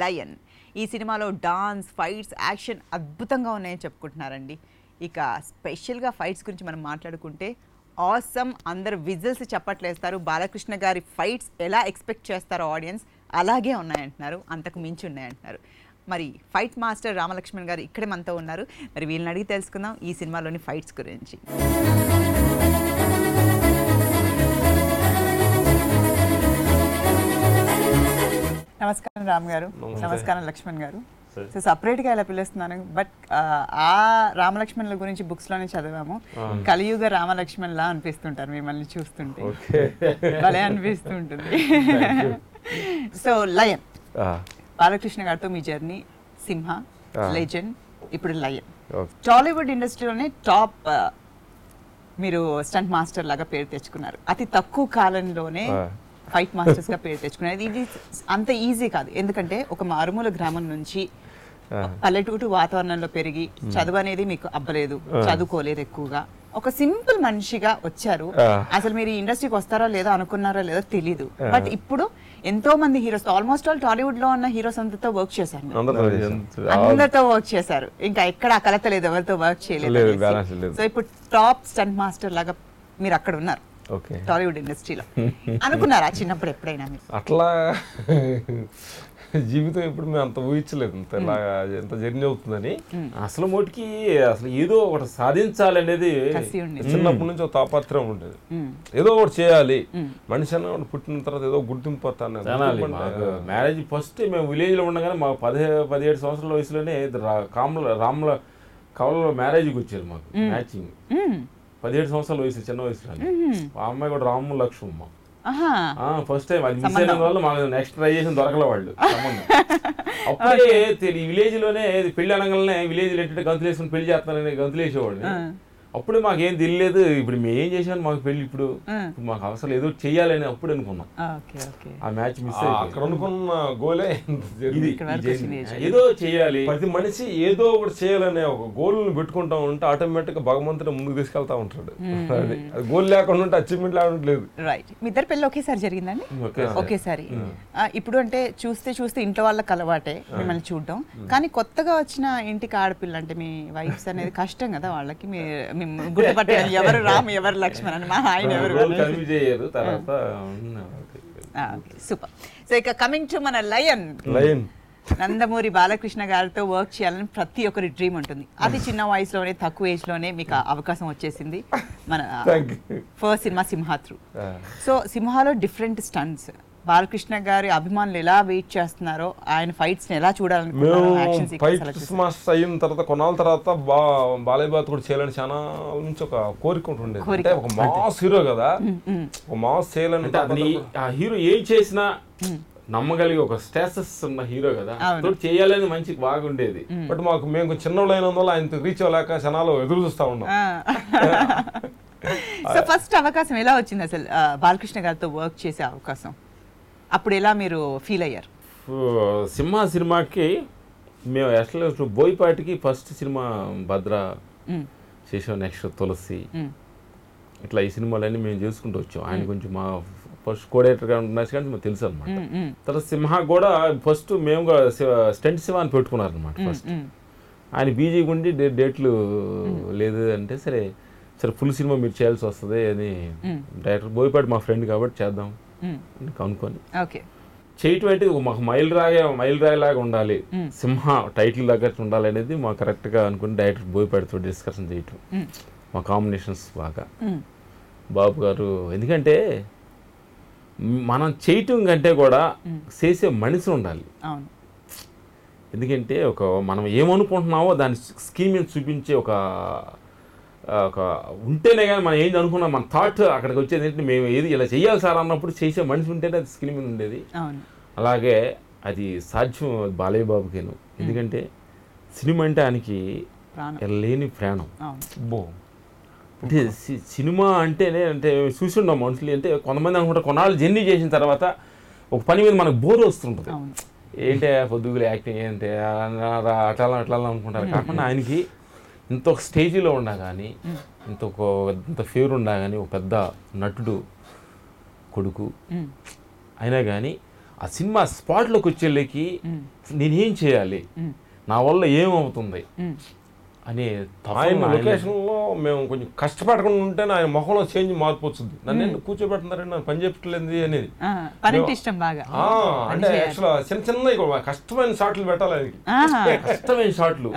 Lion. ఈ సినిమాలో dance, fights, action అద్భుతంగా ఉన్నాయని చెప్పుకుంటున్నారండి. ఇక స్పెషల్గా ఫైట్స్ గురించి మనం మాట్లాడుకుంటే ఆసమ్, అందరు విజిల్స్ చప్పట్లేస్తారు. బాలకృష్ణ గారి ఫైట్స్ ఎలా ఎక్స్పెక్ట్ చేస్తారో ఆడియన్స్ అలాగే ఉన్నాయంటున్నారు, అంతకు మించి ఉన్నాయంటున్నారు. మరి ఫైట్ మాస్టర్ రామలక్ష్మణ్ గారు ఇక్కడే మనతో ఉన్నారు. మరి వీళ్ళని అడిగి తెలుసుకుందాం ఈ సినిమాలోని ఫైట్స్ గురించి. నమస్కారం రామ్ గారు. నమస్కారం లక్ష్మణ్ గారు. సో సపరేట్గా ఇలా పిలుస్తున్నాను, బట్ ఆ రామలక్ష్మణుల గురించి బుక్స్లోనే చదివాము. కలియుగ రామలక్ష్మణ్లా అనిపిస్తుంటారు మిమ్మల్ని చూస్తుంటే, భలే అనిపిస్తుంటుంది. సో లయన్, బాలకృష్ణ గారితో మీ జర్నీ, సింహ, లెజెండ్, ఇప్పుడు లయన్. టాలీవుడ్ ఇండస్ట్రీలోనే టాప్ మీరు స్టంట్ మాస్టర్ లాగా పేరు తెచ్చుకున్నారు. అతి తక్కువ కాలంలోనే ఫైట్ మాస్టర్స్ గా పేరు తెచ్చుకున్నారు. ఇది అంత ఈజీ కాదు, ఎందుకంటే ఒక మారుమూల గ్రామం నుంచి పల్లెటూరు వాతావరణంలో పెరిగి చదువు అనేది మీకు అబ్బలేదు, చదువుకోలేదు ఎక్కువగా, ఒక సింపుల్ మనిషిగా వచ్చారు. అసలు మీరు ఈ ఇండస్ట్రీకి వస్తారో లేదో అనుకున్నారో లేదో తెలీదు, బట్ ఇప్పుడు ఎంతో మంది హీరోస్, ఆల్మోస్ట్ ఆల్ టాలీవుడ్ లో ఉన్న హీరోస్ అందరితో వర్క్ చేశారు, అందరితో వర్క్ చేశారు. ఇంకా ఎక్కడ ఆ కలత లేదు, ఎవరితో వర్క్ చేయలేదు. సో ఇప్పుడు టాప్ స్టంట్ మాస్టర్ లాగా మీరు అక్కడ ఉన్నారు టాలీవుడ్ ఇండస్ట్రీలో. అనుకున్నారా చిన్నప్పుడు ఎప్పుడైనా మీరు అట్లా? జీవితం ఎప్పుడు మేము అంత ఊహించలేదు ఎంత జర్నీ అవుతుందని. అసలు మోటికి అసలు ఏదో ఒకటి సాధించాలనేది చిన్నప్పటి నుంచి ఒక తాపత్రయం ఉండేది. ఏదో ఒకటి చేయాలి, మనిషి అన్న పుట్టిన తర్వాత ఏదో గుర్తింపు మ్యారేజ్ ఫస్ట్ మేము విలేజ్ లో ఉండగానే మాకు 17 సంవత్సరాల వయసులోనే రాముల కవలలో మ్యారేజ్కి వచ్చారు మాకు మ్యాచింగ్. 17 సంవత్సరాల వయసు, చిన్న వయసులో. ఆ అమ్మాయి కూడా రాము లక్ష్మమ్మ. ఫస్ట్ టైం అది మిస్ అయిన వల్ల మాకు నెక్స్ట్ ట్రై చేసిన దొరకలే వాళ్ళు సంబంధం. అప్పుడే విలేజ్ లోనే పెళ్లి అనగానే విలేజ్ ఏంటంటే గంతులు వేసుకుని పెళ్లి చేస్తానని గంతులు వేసేవాడిని. అప్పుడే మాకేం తెలియలేదు ఇప్పుడు మేము ఏం చేసాను మాకు పెళ్లి, ఇప్పుడు మాకు అవసరం ఏదో చెయ్యాలని అప్పుడు అనుకున్నాం. ఆ మ్యాచ్ మిస్ అయ్యి అక్కడ అనుకున్న గోలే ఏదో చెయ్యాలి, ప్రతి మనిషి ఏదో ఒకటి చేయాలనే ఒక గోల్ పెట్టుకుంటా ఉంటే ఆటోమేటిక్ గా భగవంతుడు ముందుకు తీసుకెళ్తా ఉంటాడు. అది గోల్ లేకుండా ఉంటే అచీవ్మెంట్ లేవట్లేదు. రైట్, మీ ఇద్దరు పెళ్లి ఒకేసారి జరిగిందండి? ఒకేసారి. ఇప్పుడు అంటే చూస్తే ఇంట్లో వాళ్ళకి అలవాటే మిమ్మల్ని చూడడం, కానీ కొత్తగా వచ్చిన ఇంటికి ఆడపిల్ల అంటే మీ వైఫ్స్ అనేది కష్టం కదా వాళ్ళకి. గుర్తుపట్టారు ఎవరు రామ్ ఎవరు లక్ష్మణ్ అని, మా ఆయన ఎవరు. సూపర్. సో ఇక కమింగ్ టు మన లయన్, నందమూరి బాలకృష్ణ గారితో వర్క్ చేయాలని ప్రతి ఒక్కరి డ్రీమ్ ఉంటుంది. అది చిన్న వయసులోనే, తక్కువ ఏజ్ లోనే మీకు అవకాశం వచ్చేసింది. మన first cinema Simha through. So సింహాలో డిఫరెంట్ స్టంట్స్, బాలకృష్ణ గారి అభిమానులు ఎలా వెయిట్ చేస్తున్నారో, ఆయన ఫైట్స్ ఎలా చూడాలనుకుంటున్నారో, అయిన తర్వాత కొన్నాళ్ళ తర్వాత బాలయ్య బాత్ కూడా చేయాలని చాలా నుంచి ఒక కోరిక ఉంటుంది. అంటే ఒక మాస్ హీరో కదా, ఒక మాస్ చేయాలని. ఆ హీరో ఏం చేసినా నమ్మగలిగి ఒక స్టేటస్ ఉన్న హీరో కదా, చేయాలని మంచి బాగుండేది. బట్ మేము చిన్నోళ్ళు అయినందువల్ల ఆయన రీచ్ అవ్వలేక జనాలు ఎదురు చూస్తా ఉన్నాం. సో ఫస్ట్ అవకాశం ఎలా వచ్చింది అసలు బాలకృష్ణ గారితో వర్క్ చేసే అవకాశం? అప్పుడు ఎలా మీరు ఫీల్ అయ్యారు? సింహ సినిమాకి మేము యాక్చువల్గా బోయపాటికి ఫస్ట్ సినిమా భద్ర చేసాం, నెక్స్ట్ తులసి, ఇట్లా ఈ సినిమాలన్నీ మేము చేసుకుంటూ వచ్చాం. ఆయన కొంచెం మా ఫస్ట్ కోఆర్డినేటర్గా ఉన్నారు కానీ మాకు తెలుసు అనమాట. తర్వాత సింహ కూడా ఫస్ట్ మేము కూడా స్టంట్ సినిమా అని పెట్టుకున్నారు అనమాట. ఫస్ట్ ఆయన బీజీ ఉండి డేట్లు లేదు అంటే సరే ఫుల్ సినిమా మీరు చేయాల్సి వస్తుంది అని డైరెక్టర్ బోయపాటి మా ఫ్రెండ్ కాబట్టి చేద్దాం అనుకొని చేయటం అంటే మాకు మైలురాయిలాగా ఉండాలి, సింహ టైటిల్ తగ్గట్టు ఉండాలి అనేది మాకు కరెక్ట్గా అనుకుని డైరెక్టర్ బోయపాటితో డిస్కషన్ చేయటం. మా కాంబినేషన్స్ బాగా బాబు గారు, ఎందుకంటే మనం చేయటం కంటే కూడా చేసే మనిషి ఉండాలి. ఎందుకంటే మనం ఏమనుకుంటున్నామో దాని స్కీమ్ మీద చూపించే ఒక ఉంటేనే కానీ మనం ఏంటి అనుకున్నాం, మన థాట్ అక్కడికి వచ్చేది ఏంటంటే మేము ఏది ఇలా చెయ్యాలి సార్ అన్నప్పుడు చేసే మనిషి ఉంటేనే అది స్క్రీన్ మీద ఉండేది. అలాగే అది సాధ్యం బాలయ్య బాబుకేను, ఎందుకంటే సినిమా అంటే ఆయనకి లేని ప్రాణం. అంటే సినిమా అంటేనే అంటే చూసి ఉన్నాం మనుషులు, అంటే కొంతమంది అనుకుంటారు కొన్నాళ్ళు జర్నీ చేసిన తర్వాత ఒక పని మీద మనకు బోర్ వస్తుంటుంది, ఏంటి పొద్దుగులు యాక్టింగ్ ఏంటి అట్లా అనుకుంటారు. కాకుండా ఆయనకి ఇంత ఒక స్టేజీలో ఉన్నా కానీ, ఇంత ఫేవర్ ఉన్నా కానీ, ఒక పెద్ద నటుడు కొడుకు అయినా కానీ ఆ సినిమా స్పాట్లోకి వచ్చేళ్ళకి నేనేం చేయాలి, నా వల్ల ఏమవుతుంది అనే ఆయన లొకేషన్లో మేము కొంచెం కష్టపడకుండా ఉంటేనే ఆయన మొహంలో చేంజ్ మార్పు వచ్చింది. నన్ను కూర్చోబెడుతున్నారని నన్ను పని చెప్పట్లేదు అనేది ఇష్టం బాగా. అంటే యాక్చువల్ చిన్న చిన్న కష్టమైన షాట్లు పెట్టాలి, కష్టమైన షాట్లు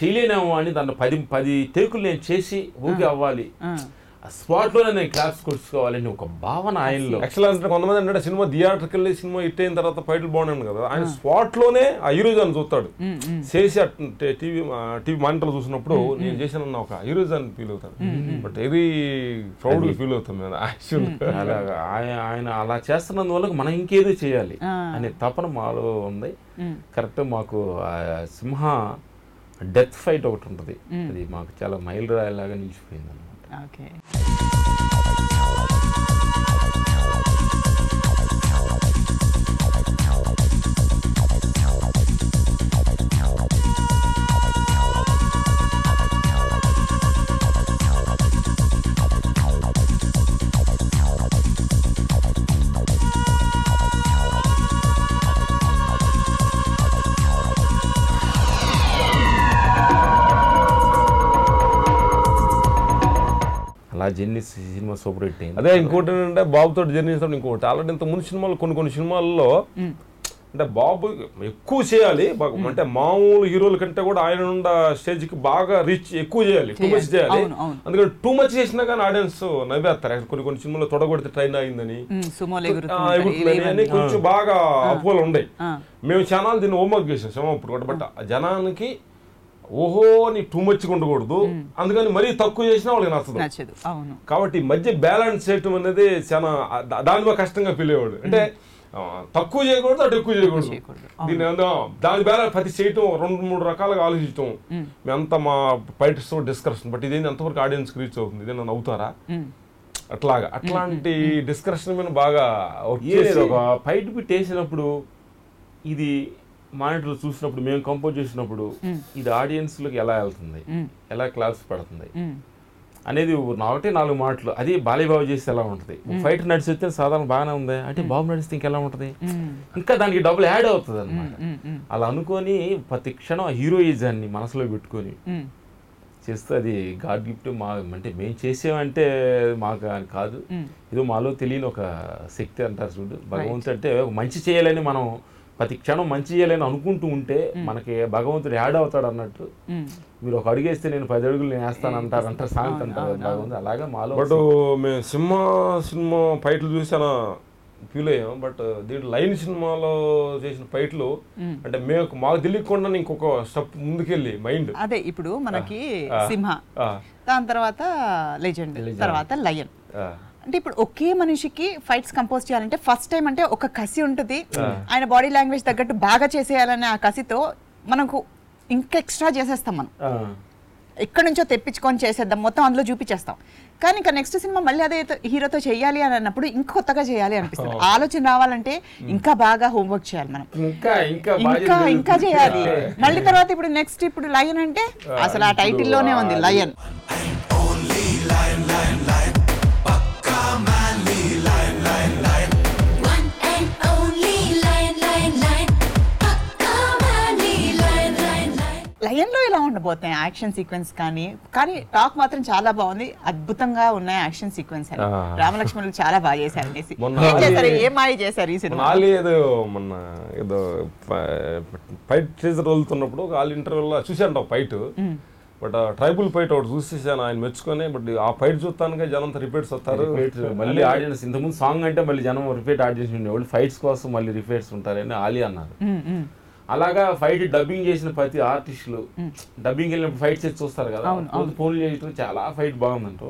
చేయలేనేమో అని దాన్ని 10 టేకులు నేను చేసి ఓకే అవ్వాలి, స్పాట్ లోనే నేను క్లాప్స్ కొట్టుకోవాలని ఒక భావన ఆయనలో. యాక్చువల్ అంటే కొంతమంది అంటే సినిమా థియేటర్కి వెళ్ళి సినిమా హిట్ అయిన తర్వాత ఫైట్లు బాగున్నాను కదా, ఆయన స్పాట్ లోనే ఆ హీరోయిజాన్ని చూస్తాడు. చేసి టీవీ మానిటర్లో చూసినప్పుడు నేను చేసిన ఒక హీరోయిజాన్ని ఫీల్ అవుతాను, బట్ వెరీ ప్రౌడ్ గా ఫీల్ అవుతాం మేము యాక్చువల్. ఆయన అలా చేస్తున్నందువల్ల మనం ఇంకేదో చేయాలి అనే తపన మాలో ఉంది. కరెక్ట్ మాకు సింహ డెత్ ఫైట్ ఒకటి ఉంటుంది, అది మాకు చాలా మైల్ రాయలాగా నిలిచిపోయింది అన్నమాట. ఓకే. అలా జర్నీ సినిమా సూపర్ హిట్ అయింది. అదే ఇంకోటి ఏంటంటే బాబుతో జర్నీ చేస్తాడు. ఇంకోటి ఆల్రెడీ ఇంత ముందు సినిమాలు కొన్ని సినిమాల్లో అంటే బాబు ఎక్కువ చేయాలి, అంటే మామూలు హీరోల కంటే కూడా ఆయన నుండి స్టేజ్కి బాగా రీచ్ ఎక్కువ చేయాలి, టూ మచ్ చేయాలి. అందుకని టూ మచ్ చేసినా కానీ ఆడియన్స్ నవ్వేస్తారు. కొన్ని సినిమాలో తొడగొడితే ట్రైన్ అయిందని ఎగురుతుందని కొంచెం బాగా అపోలు ఉన్నాయి. మేము ఛానల్ దీన్ని హోంవర్క్ చేసాం సింహప్పుడు, బట్ జనానికి ఓహో నీ టూ మచ్గా ఉండకూడదు, అందుకని మరీ తక్కువ చేసినా వాళ్ళకి నచ్చదు. కాబట్టి మధ్య బ్యాలెన్స్ చేయటం అనేది చాలా దాని కష్టంగా ఫీల్ అయ్యేవాడు. అంటే తక్కువ చేయకూడదు, అటు ఎక్కువ చేయకూడదు. దీన్ని దాని బ్యాలెన్స్ ప్రతి చేయటం 2-3 రకాలుగా ఆలోచించటం. మేమంతా మా ఫైటర్స్ డిస్కషన్, బట్ ఇదేంటి ఎంతవరకు ఆడియన్స్ రీచ్ అవుతుంది, ఇదేనా నవ్వుతారా, అట్లాంటి డిస్కషన్ మీద బాగా ఒక ఫైట్ బిట్ వేసినప్పుడు ఇది మానిటర్ చూసినప్పుడు మేము కంపోజ్ చేసినప్పుడు ఇది ఆడియన్స్లోకి ఎలా వెళ్తుంది, ఎలా క్లాప్స్ పడుతుంది అనేది ఒకటే 4 మాటలు. అది బాలయ్యబాబు చేస్తే ఎలా ఉంటుంది, ఫైట్ నడిచితే సాధారణ బాగానే ఉంది అంటే బాబు నడిస్తే ఇంకెలా ఉంటుంది, ఇంకా దానికి డబ్బులు యాడ్ అవుతుంది అనమాట. అలా అనుకొని ప్రతి క్షణం హీరోయిజాన్ని మనసులో పెట్టుకొని చేస్తే అది గాడ్ గిఫ్ట్. అంటే మేము చేసేమంటే మాకు అని కాదు, ఏదో మాలో తెలియని ఒక శక్తి అంటారు చూడు, భగవంతుడు అంటే మంచి చేయాలని మనం ప్రతి క్షణం మంచి చేయాలని అనుకుంటూ ఉంటే మనకి భగవంతుడు యాడ్ అవుతాడు అన్నట్టు. మీరు ఒక అడుగేస్తే నేను 10 అడుగులు నేను వేస్తాను అంటారు సాంగ్ అంటారు భగవంతుడు. అలాగే మాలో బట్ మేము సినిమా ఫైట్లు చూసాను ఫీల్ అయ్యాం. బట్ దీంట్లో లైన్ సినిమాలో చేసిన ఫైట్లు అంటే మాకు తెలియకుండా ఇంకొక స్టెప్ ముందుకెళ్ళి మైండ్. అదే ఇప్పుడు మనకి సింహ, దాని తర్వాత లెజెండ్, తర్వాత లయన్. అంటే ఇప్పుడు ఒకే మనిషికి ఫైట్స్ కంపోజ్ చేయాలంటే ఫస్ట్ టైం అంటే ఒక కసి ఉంటుంది, ఆయన బాడీ లాంగ్వేజ్ తగ్గట్టు బాగా చేసేయాలనే ఆ కసితో మనకు ఇంకా ఎక్స్ట్రా చేసేస్తాం. మనం ఎక్కడి నుంచో తెప్పించుకొని చేసేద్దాం, మొత్తం అందులో చూపించేస్తాం. కానీ ఇంకా నెక్స్ట్ సినిమా మళ్ళీ అదే హీరోతో చేయాలి అని అన్నప్పుడు ఇంకా కొత్తగా చేయాలి అనిపిస్తుంది. ఆలోచన రావాలంటే ఇంకా బాగా హోంవర్క్ చేయాలి మనం, ఇంకా చేయాలి. మళ్ళీ తర్వాత ఇప్పుడు నెక్స్ట్ ఇప్పుడు లయన్ అంటే అసలు ఆ టైటిల్లోనే ఉంది లయన్. లయన్ లో ఇలా ఉండబోతున్నాయి యాక్షన్ సీక్వెన్స్, కానీ టాక్ మాత్రం చాలా బాగుంది, అద్భుతంగా ఉన్నాయి యాక్షన్ సీక్వెన్స్. రామలక్ష్మణులు చాలా బాగా చేశారు. ఏం మాయ చేశారు ఈ సినిమా? మొన్న ఏదో ఫైట్ టీజర్ వదులుతున్నప్పుడు వాళ్ళ ఇంటర్వ్యూలో చూసాను ఫైట్, బట్ ట్రైబుల్ ఫైట్ ఒకటి చూసేసాను, ఆయన మెచ్చుకొని. బట్ ఆ ఫైట్ చూస్తానుగా జనం రిపీట్స్ వస్తారు, మళ్ళీ ఆడియన్స్. ఇంతకుముందు సాంగ్ అంటే మళ్ళీ జనం రిపీట్ ఆడియన్స్ ఉండేవాళ్ళు, ఫైట్స్ కోసం మళ్ళీ రిపీట్స్ ఉంటారని ఆలి అన్నారు. అలాగా ఫైట్ డబ్బింగ్ చేసిన ప్రతి ఆర్టిస్టులు డబ్బింగ్ వెళ్ళినప్పుడు ఫైట్ చేసి చూస్తారు కదా, ఫోన్లు చేయటం చాలా ఫైట్ బాగుందంటూ.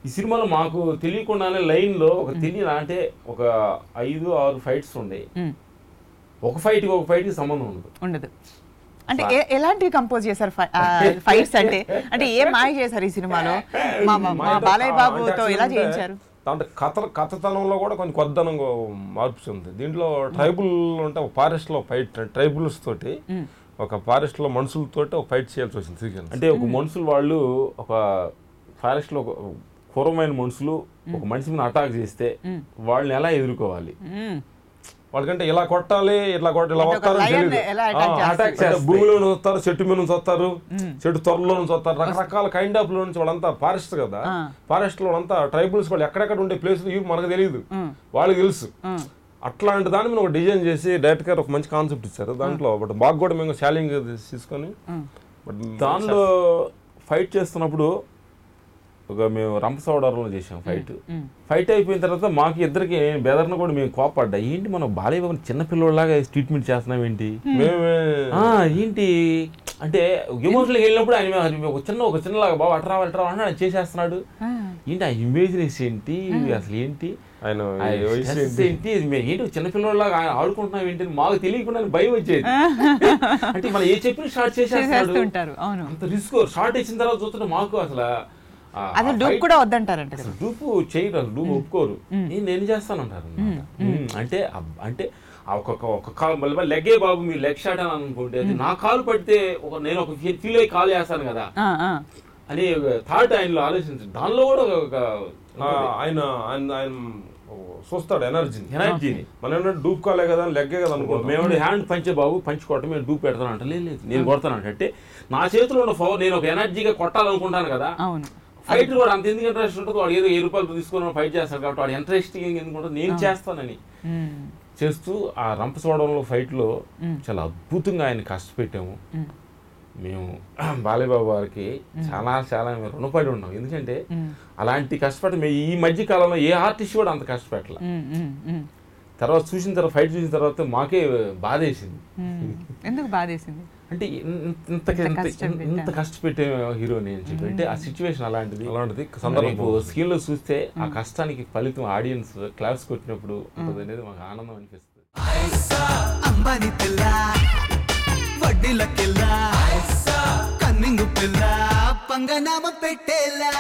ఈ సినిమాలో మాకు తెలియకుండానే లైన్ లో ఒక తెలియని అంటే ఒక 5-6 ఫైట్స్ ఉన్నాయి. ఒక ఫైట్ కి సంబంధం ఉండదు. అంటే ఎలాంటివి కంపోజ్ చేశారు ఫైట్స్? అంటే ఏం మాయ చేశారు ఈ సినిమాలో? మా బాలయ్య బాబుతో ఎలా చేయించారు? దాంట్లో కథతనంలో కూడా కొంచెం కొత్తదనంగా మార్పు చెంది. దీంట్లో ట్రైబుల్ అంటే ఒక ఫారెస్ట్ లో ఫైట్, ట్రైబుల్స్ తోటి ఒక ఫారెస్ట్ లో మనుషులతోటి ఒక ఫైట్ చేయాల్సి వచ్చింది సీక్వెన్స్. అంటే ఒక మనుషులు వాళ్ళు ఒక ఫారెస్ట్ లో క్రూరమైన మనుషులు ఒక మనిషి మీద అటాక్ చేస్తే వాళ్ళని ఎలా ఎదుర్కోవాలి, వాళ్ళకంటే ఇలా కొట్టాలి, ఇలా వస్తారు, attack భూమిలో నుంచి వస్తారు, చెట్టు మీద నుంచి వస్తారు, చెట్టు త్వరలో నుంచి వస్తారు, రకరకాల కైండ్ ఆఫ్ లో నుంచి. వాళ్ళంతా ఫారెస్ట్ కదా, ఫారెస్ట్ లో అంతా ట్రైబల్స్ వాళ్ళు ఎక్కడెక్కడ ఉండే ప్లేస్ మనకు తెలియదు, వాళ్ళకి తెలుసు. అట్లాంటి దాన్ని మేము ఒక డిజైన్ చేసి డైరెక్ట్ గారు ఒక మంచి కాన్సెప్ట్ ఇచ్చారు. దాంట్లో బట్ బాగా కూడా మేము శాలింగ్ తీసుకొని బట్ దానిలో ఫైట్ చేస్తున్నప్పుడు మేము రంపసోడవరంలో చేసాం ఫైట్ అయిపోయిన తర్వాత మాకు ఇద్దరికి బెదర్ను కూడా మేము కోపడ్డా, ఏంటి మనం బాలయ్య బాబుని చిన్నపిల్లలాగా ట్రీట్మెంట్ చేస్తున్నాం ఏంటి, ఏంటి అంటే ఎమోషనల్గా వెళ్ళినప్పుడు ఆయన ఒక చిన్నలాగా బాబు అట్రా అంటే ఆయన చేసేస్తున్నాడు, ఏంటి ఆ ఇమేజినెస్ ఏంటి, అసలు ఏంటి ఆయన ఏంటి ఏంటి చిన్నపిల్లలాగా ఆడుకుంటున్నాం ఏంటి మాకు తెలియకుండా భయం వచ్చేది. అంటే మనం ఏ చెప్పిన స్టార్ట్ చేసేస్తున్నాడు, అంత రిస్క్ స్టార్ట్ ఇచ్చిన తర్వాత చూస్తుంటే మాకు అసలు డూప్ కూడా వద్దంటారంట, డూపు చేయరు, అసలు డూప్ ఒప్పుకోరు, నేను చేస్తానంటారు. అంటే ఒక్కొక్క లెగ్గే బాబు మీ లెగ్ షాట్ అని అనుకుంటే నా కాలు పడితే నేను ఒక ఫీల్ అయ్యి కాలు చేస్తాను కదా అని థాట్ ఆయనలో ఆలోచించారు. దానిలో కూడా ఆయన చూస్తాడు ఎనర్జీని. మనం ఏంటంటే డూప్ కాలే కదా లెగ్గే కదా అనుకో, మేము హ్యాండ్ పంచే బాబు పంచుకోవటం మేము డూప్ పెడతాను అంటే లేదు నేను కొడతాను అంటే నా చేతిలో ఉన్న పవర్ నేను ఒక ఎనర్జీగా కొట్టాలనుకుంటాను కదా. ఫైట్ కూడా అంత ఎందుకు ఇంట్రెస్ట్ ఉంటుంది, వాడు ఏదో 1000 రూపాయలు తీసుకొని ఫైట్ చేస్తాడు కాబట్టి వాడు ఇంట్రెస్టింగ్ ఎందుకుంటుంది, నేను చేస్తానని చేస్తూ ఆ రంపచోడవరంలో ఫైట్ లో చాలా అద్భుతంగా ఆయన కష్టపెట్టాము. మేము బాలయ్య బాబు గారికి చాలా చాలా రుణపడి ఉన్నాం. ఎందుకంటే అలాంటి కష్టపడి ఈ మధ్య కాలంలో ఏ ఆర్టిస్ట్ కూడా అంత కష్టపెట్టాల. తర్వాత ఫైట్ చూసిన తర్వాత మాకే బాధేసింది. ఎందుకు బాధేసింది అంటే ఇంత కష్టపెట్టే హీరోని అని చెప్పి, అంటే ఆ సిచ్యువేషన్ అలాంటిది స్క్రీన్ లో చూస్తే ఆ కష్టానికి ఫలితం ఆడియన్స్ క్లాప్స్ కొట్టినప్పుడు ఉంటుంది అనేది మాకు ఆనందం అనిపిస్తుంది. వడ్డీల పిల్ల కన్నింగు పిల్ల పంగనామ పెట్టేలా